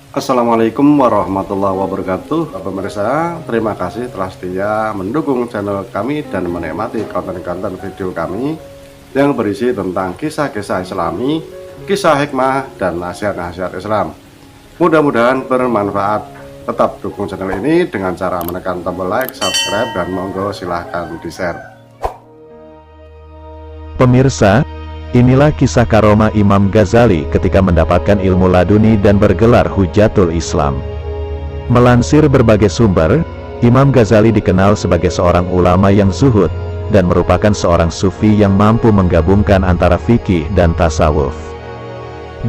Assalamualaikum warahmatullahi wabarakatuh. Pemirsa, terima kasih telah setia mendukung channel kami dan menikmati konten-konten video kami yang berisi tentang kisah-kisah islami, kisah hikmah, dan nasihat-nasihat Islam. Mudah-mudahan bermanfaat. Tetap dukung channel ini dengan cara menekan tombol like, subscribe, dan monggo silahkan di-share. Pemirsa, inilah kisah karomah Imam Ghazali ketika mendapatkan ilmu laduni dan bergelar Hujatul Islam. Melansir berbagai sumber, Imam Ghazali dikenal sebagai seorang ulama yang zuhud, dan merupakan seorang sufi yang mampu menggabungkan antara fikih dan tasawuf.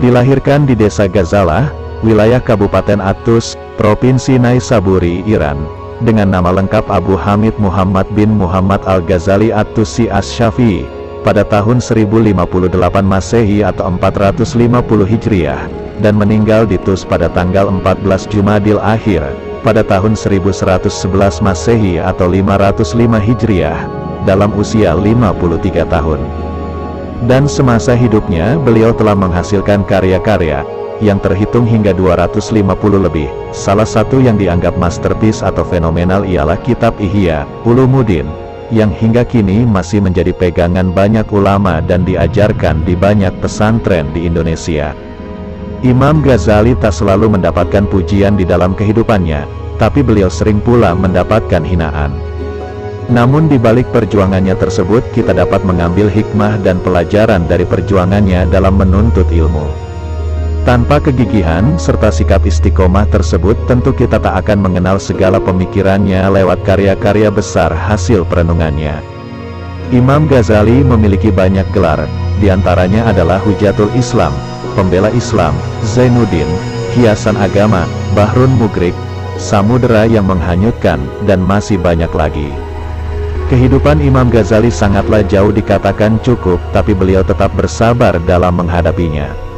Dilahirkan di desa Ghazalah, wilayah Kabupaten Atus, Provinsi Naisaburi, Iran, dengan nama lengkap Abu Hamid Muhammad bin Muhammad Al-Ghazali At-Tusi Asy-Syafi'i, pada tahun 1058 Masehi atau 450 Hijriah, dan meninggal di Tus pada tanggal 14 Jumadil Akhir, pada tahun 1111 Masehi atau 505 Hijriah, dalam usia 53 tahun. Dan semasa hidupnya, beliau telah menghasilkan karya-karya yang terhitung hingga 250 lebih. Salah satu yang dianggap masterpiece atau fenomenal ialah kitab Ihya Ulumuddin, yang hingga kini masih menjadi pegangan banyak ulama dan diajarkan di banyak pesantren di Indonesia. Imam Ghazali tak selalu mendapatkan pujian di dalam kehidupannya, tapi beliau sering pula mendapatkan hinaan. Namun di balik perjuangannya tersebut kita dapat mengambil hikmah dan pelajaran dari perjuangannya dalam menuntut ilmu. Tanpa kegigihan serta sikap istiqomah tersebut, tentu kita tak akan mengenal segala pemikirannya lewat karya-karya besar hasil perenungannya. Imam Ghazali memiliki banyak gelar, diantaranya adalah Hujatul Islam, Pembela Islam, Zainuddin, Hiasan Agama, Bahrun Mugrik, Samudera yang Menghanyutkan, dan masih banyak lagi. Kehidupan Imam Ghazali sangatlah jauh dikatakan cukup, tapi beliau tetap bersabar dalam menghadapinya.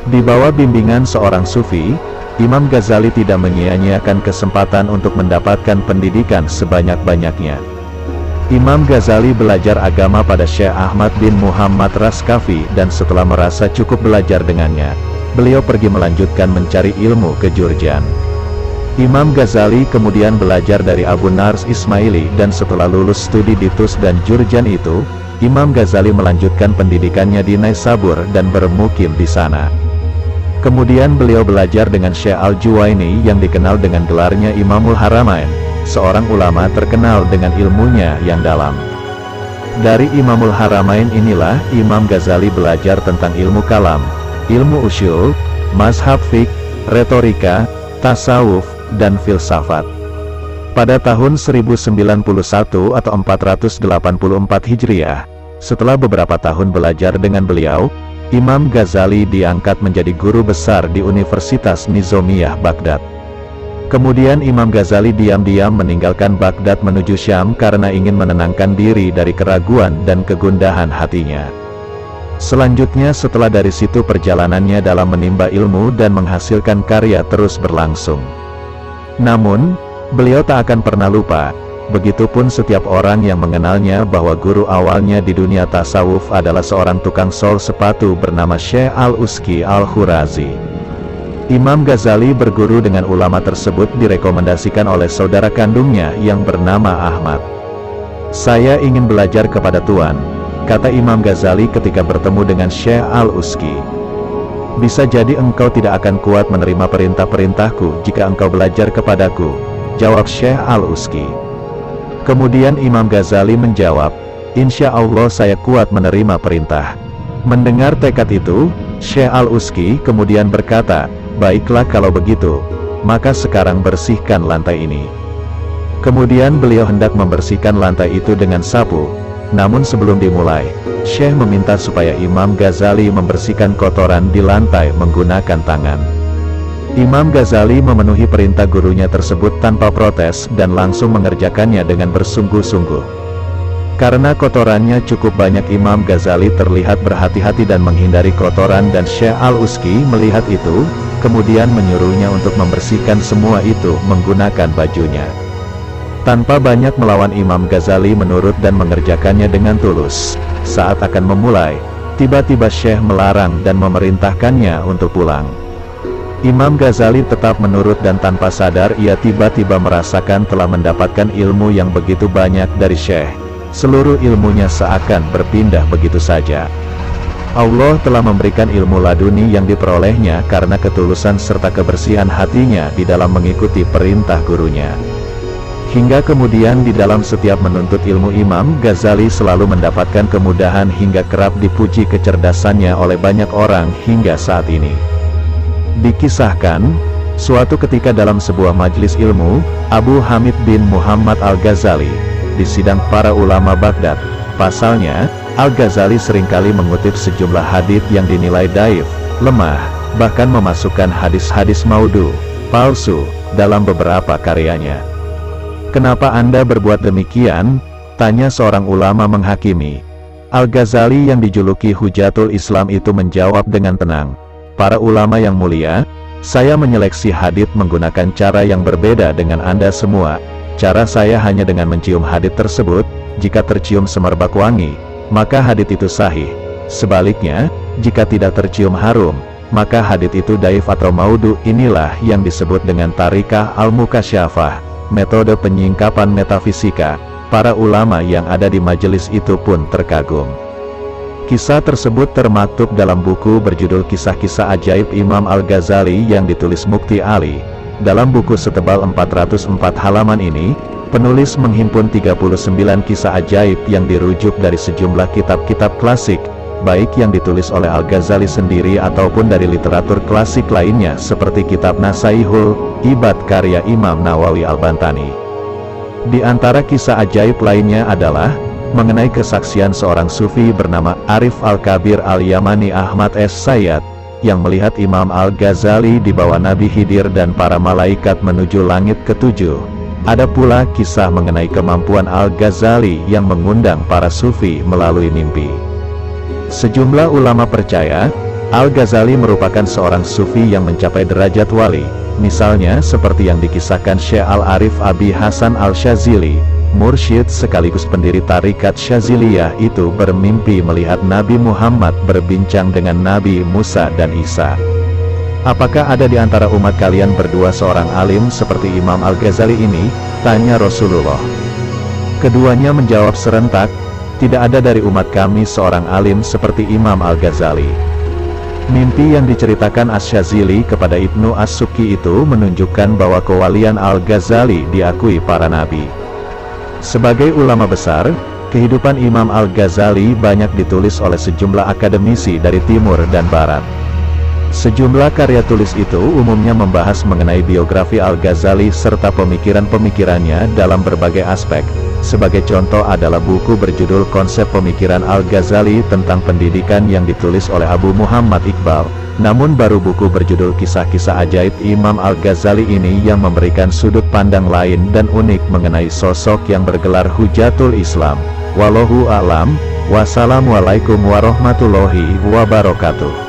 Di bawah bimbingan seorang sufi, Imam Ghazali tidak menyia-nyiakan kesempatan untuk mendapatkan pendidikan sebanyak-banyaknya. Imam Ghazali belajar agama pada Syekh Ahmad bin Muhammad Raskafi, dan setelah merasa cukup belajar dengannya, beliau pergi melanjutkan mencari ilmu ke Jurjan. Imam Ghazali kemudian belajar dari Abu Nars Ismaili, dan setelah lulus studi di Tus dan Jurjan itu, Imam Ghazali melanjutkan pendidikannya di Naisabur dan bermukim di sana. Kemudian beliau belajar dengan Syekh Al-Juwaini yang dikenal dengan gelarnya Imamul Haramain, seorang ulama terkenal dengan ilmunya yang dalam. Dari Imamul Haramain inilah Imam Ghazali belajar tentang ilmu kalam, ilmu usyul, mazhab fiqh, retorika, tasawuf, dan filsafat. Pada tahun 1091 atau 484 Hijriah, setelah beberapa tahun belajar dengan beliau, Imam Ghazali diangkat menjadi guru besar di Universitas Nizamiyah Baghdad. Kemudian Imam Ghazali diam-diam meninggalkan Baghdad menuju Syam karena ingin menenangkan diri dari keraguan dan kegundahan hatinya. Selanjutnya setelah dari situ perjalanannya dalam menimba ilmu dan menghasilkan karya terus berlangsung. Namun, beliau tak akan pernah lupa, begitupun setiap orang yang mengenalnya, bahwa guru awalnya di dunia tasawuf adalah seorang tukang sol sepatu bernama Syekh Al-Uski Al-Khurazi. Imam Ghazali berguru dengan ulama tersebut direkomendasikan oleh saudara kandungnya yang bernama Ahmad. "Saya ingin belajar kepada Tuan," kata Imam Ghazali ketika bertemu dengan Syekh Al-Uski. "Bisa jadi engkau tidak akan kuat menerima perintah-perintahku jika engkau belajar kepadaku," jawab Syekh Al-Uski. Kemudian Imam Ghazali menjawab, "Insya Allah saya kuat menerima perintah." Mendengar tekad itu, Syekh Al-Uski kemudian berkata, "Baiklah kalau begitu, maka sekarang bersihkan lantai ini." Kemudian beliau hendak membersihkan lantai itu dengan sapu. Namun sebelum dimulai, Syekh meminta supaya Imam Ghazali membersihkan kotoran di lantai menggunakan tangan. Imam Ghazali memenuhi perintah gurunya tersebut tanpa protes dan langsung mengerjakannya dengan bersungguh-sungguh. Karena kotorannya cukup banyak, Imam Ghazali terlihat berhati-hati dan menghindari kotoran, dan Syekh Al-Uski melihat itu, kemudian menyuruhnya untuk membersihkan semua itu menggunakan bajunya. Tanpa banyak melawan, Imam Ghazali menurut dan mengerjakannya dengan tulus. Saat akan memulai, tiba-tiba Syekh melarang dan memerintahkannya untuk pulang. Imam Ghazali tetap menurut dan tanpa sadar ia tiba-tiba merasakan telah mendapatkan ilmu yang begitu banyak dari Syekh. Seluruh ilmunya seakan berpindah begitu saja. Allah telah memberikan ilmu laduni yang diperolehnya karena ketulusan serta kebersihan hatinya di dalam mengikuti perintah gurunya. Hingga kemudian di dalam setiap menuntut ilmu, Imam Ghazali selalu mendapatkan kemudahan hingga kerap dipuji kecerdasannya oleh banyak orang hingga saat ini. Dikisahkan, suatu ketika dalam sebuah majelis ilmu, Abu Hamid bin Muhammad Al-Ghazali, di sidang para ulama Baghdad, pasalnya, Al-Ghazali seringkali mengutip sejumlah hadits yang dinilai dhaif, lemah, bahkan memasukkan hadis-hadis maudhu, palsu, dalam beberapa karyanya. "Kenapa Anda berbuat demikian?" tanya seorang ulama menghakimi. Al-Ghazali yang dijuluki Hujatul Islam itu menjawab dengan tenang, "Para ulama yang mulia, saya menyeleksi hadits menggunakan cara yang berbeda dengan Anda semua. Cara saya hanya dengan mencium hadits tersebut, jika tercium semerbak wangi, maka hadits itu sahih. Sebaliknya, jika tidak tercium harum, maka hadits itu dhaif atau maudhu." Inilah yang disebut dengan Tariqah Al-Mukasyafah, metode penyingkapan metafisika. Para ulama yang ada di majelis itu pun terkagum. Kisah tersebut termaktub dalam buku berjudul Kisah-Kisah Ajaib Imam Al-Ghazali yang ditulis Mukti Ali. Dalam buku setebal 404 halaman ini, penulis menghimpun 39 kisah ajaib yang dirujuk dari sejumlah kitab-kitab klasik, baik yang ditulis oleh Al-Ghazali sendiri ataupun dari literatur klasik lainnya seperti kitab Nasaihul Ibad karya Imam Nawawi Al-Bantani. Di antara kisah ajaib lainnya adalah mengenai kesaksian seorang sufi bernama Arif Al-Kabir Al-Yamani Ahmad Es-Sayyad, yang melihat Imam Al-Ghazali dibawa Nabi Khidir dan para malaikat menuju langit ketujuh. Ada pula kisah mengenai kemampuan Al-Ghazali yang mengundang para sufi melalui mimpi. Sejumlah ulama percaya, Al-Ghazali merupakan seorang sufi yang mencapai derajat wali, misalnya seperti yang dikisahkan Syekh Al-Arif Abi Hasan Al-Syazili, mursyid sekaligus pendiri Tarikat Syaziliyah itu bermimpi melihat Nabi Muhammad berbincang dengan Nabi Musa dan Isa. "Apakah ada di antara umat kalian berdua seorang alim seperti Imam Al-Ghazali ini?" tanya Rasulullah. Keduanya menjawab serentak, "Tidak ada dari umat kami seorang alim seperti Imam Al-Ghazali." Mimpi yang diceritakan Asy-Syazili kepada Ibnu As-Subki itu menunjukkan bahwa kewalian Al-Ghazali diakui para nabi. Sebagai ulama besar, kehidupan Imam Al-Ghazali banyak ditulis oleh sejumlah akademisi dari timur dan barat. Sejumlah karya tulis itu umumnya membahas mengenai biografi Al-Ghazali serta pemikiran-pemikirannya dalam berbagai aspek. Sebagai contoh adalah buku berjudul Konsep Pemikiran Al-Ghazali tentang Pendidikan yang ditulis oleh Abu Muhammad Iqbal. Namun baru buku berjudul Kisah-Kisah Ajaib Imam Al-Ghazali ini yang memberikan sudut pandang lain dan unik mengenai sosok yang bergelar Hujatul Islam. Wallahu a'lam. Wassalamualaikum warahmatullahi wabarakatuh.